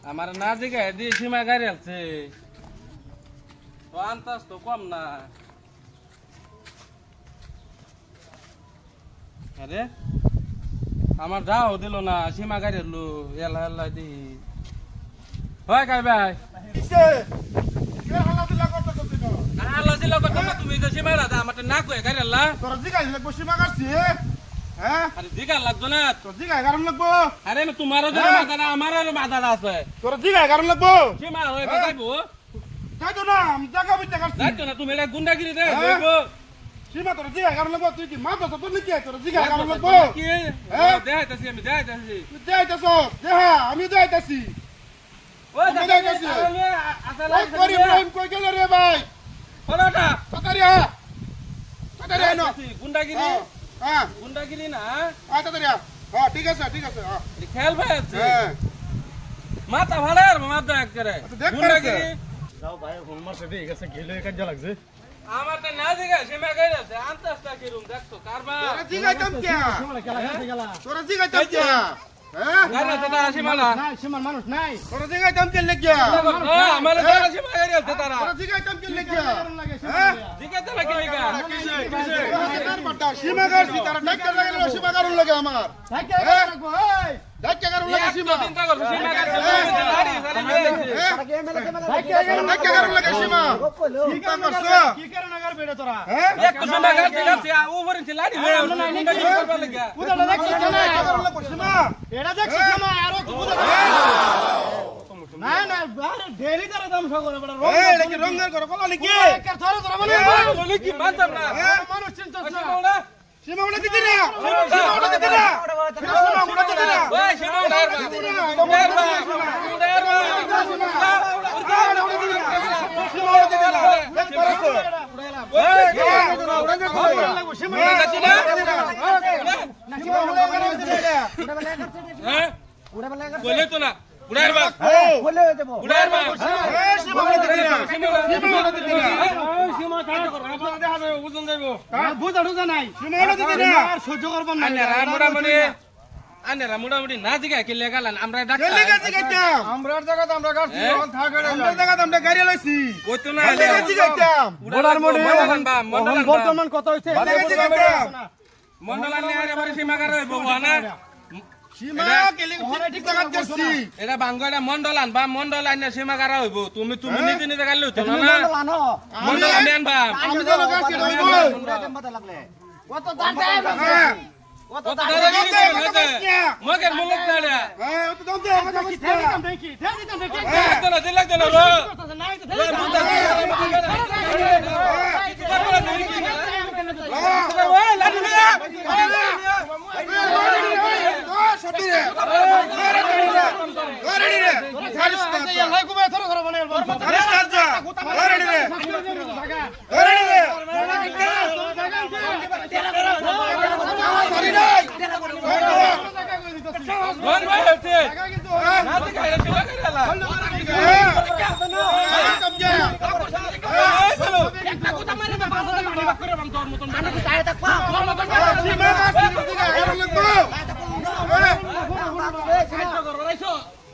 আমার না জায়গায় দিয়ে সীমা গাড়ি আছে তো আন্তাজ তো কম না। আরে আমার যাও দিল না সীমা গাড়ি এলো এলা এলা দি হয় কাই ভাই আল্লাহ দিল কত তুমি তো সীমা রাজা আমার না কই গাড়ি আল্লাহ তোর জিগাই লাগবো সীমা কাটছি হ্যাঁ আরে জিগা লাগতো না তোর জিগাই কারণ লাগবো আরে না তোমারও যে মাথা না আমারও মাথা আছে তোর জিগাই কারণ লাগবো সীমা হয়ে বাজাইবো তাই তো না আমি জায়গা বিটা কাটছি যাইতো না তুমি এটা গুন্ডাগিরি দে সীমা তোর জিগাই কারণ লাগবো তুই কি মা তো তোর নাকি তোর জিগাই কারণ লাগবো কি দেখাইতাছি আমি দেখাইতাছি তুই যাইতাছ দেহা আমি যাইতাছি ওই দেখাইতাছি ওই গরিব রহিম কই গেল রে ভাই হলোটা তাড়াতাড়ি আনো গুন্ডাগিরি হ্যাঁ গুন্ডাগিরি না তাড়াতাড়ি হ্যাঁ ঠিক আছে হ্যাঁ খেল ভাই আছে হ্যাঁ মাথা ভাড়ার মাথা করে দেখ গুন্ডাগিরি যাও ভাই হুনমার সাথে গেছে গেলে কাজ লাগছে আমার তো না দিগা সীমা গাইরা আছে আন্তাজটা কি রুম দেখছো কারবা তোরা জিগাইতাম কে খেলা খেলতে গেলা তোরা জিগাইতাম কে হ্যাঁ গাইরা তো তারা সীমা না নাই সীমার মানুষ নাই তোরা জিগাইতাম কে লাগি আমার তারা সীমা গাইরা আছে তারা তোরা জিগাইতাম কে লাগি লাগে হ্যাঁ দিগা তারা কি লাগা সীমা কাটছি তারা ডাক্তার লাগাইলো সীমা কারণ লাগে আমার থাকে রাখো এই ডাক্তার কারণ লাগে সীমা চিন্তা করছো সীমা গাইরা লাড়ি সারি ডাক্তার কারণ লাগে সীমা চিন্তা করছো কি করে নাগার বেড়ে তোরা হ্যাঁ এক তো সীমা গাইরা আছে ওভারে লাড়ি হয়ে গুন্ডাগিরি করবা লাগা বুঝাটা দেখছিস কেন কারণ লাগে সীমা এটা দেখছিস কেন আর কি বুঝা না না আরে ডেলি তারা দাম করে বড় রং এই নাকি রঙের করে কলা নাকি একার ধরে ধরে মানে বলি কি বাঁচাম না মানুষ চিন্তাছ না সীমা উড়ে দিতে না সীমা উড়ে দিতে না সীমা উড়ে দিতে না ওই সীমা উড়াইবা বলে তো না উড়াইবা উড়াইবা সীমা কাটা করো আপনারা দেখা যাবে ওজন যাইবো বুঝা ঢুকা নাই সীমা উড়ে দিতে না আর সহ্য করবেন না আন্নারা মোটামুটি না জিগা কি লেগালান আমরা ডাক্তার গেলে গেছে গাইতাম আমরার জায়গা আমরা গাড়ছি এখন থাকে আমরা জায়গা আমরা গাড়ি লইছি কইতো না গেলে গেছে গাইতাম বড়ার মডেল মন্ডলান বর্তমান কত হইছে গেলে গেছে গাইতাম মন্ডলান নিয়ে এবারে সীমা কাটা হইবো না সীমা গেলে ঠিক জায়গা করছি এটা বাঙ্গটা মন্ডলান বা মন্ডলান না সীমা কাটা হইবো তুমি তুমি নিজে নিজে গালি হইতো না মন্ডলান দেন বা আমি যেন গাছি লইব কত দাম দেয় কত দাদাগিরি করে মগের মুলক দাঁড়া হ্যাঁ তো দাম দে কথা কি বলছি ঠেলি দাম দেখি ঠেলি দাম দেখি তো না দিলাক তো না রো নাই তো ঠেলি ওই লাঠি মেয়া সত্যি রে রে রে রে লাই কুবে ধরে ধরে বানাই বল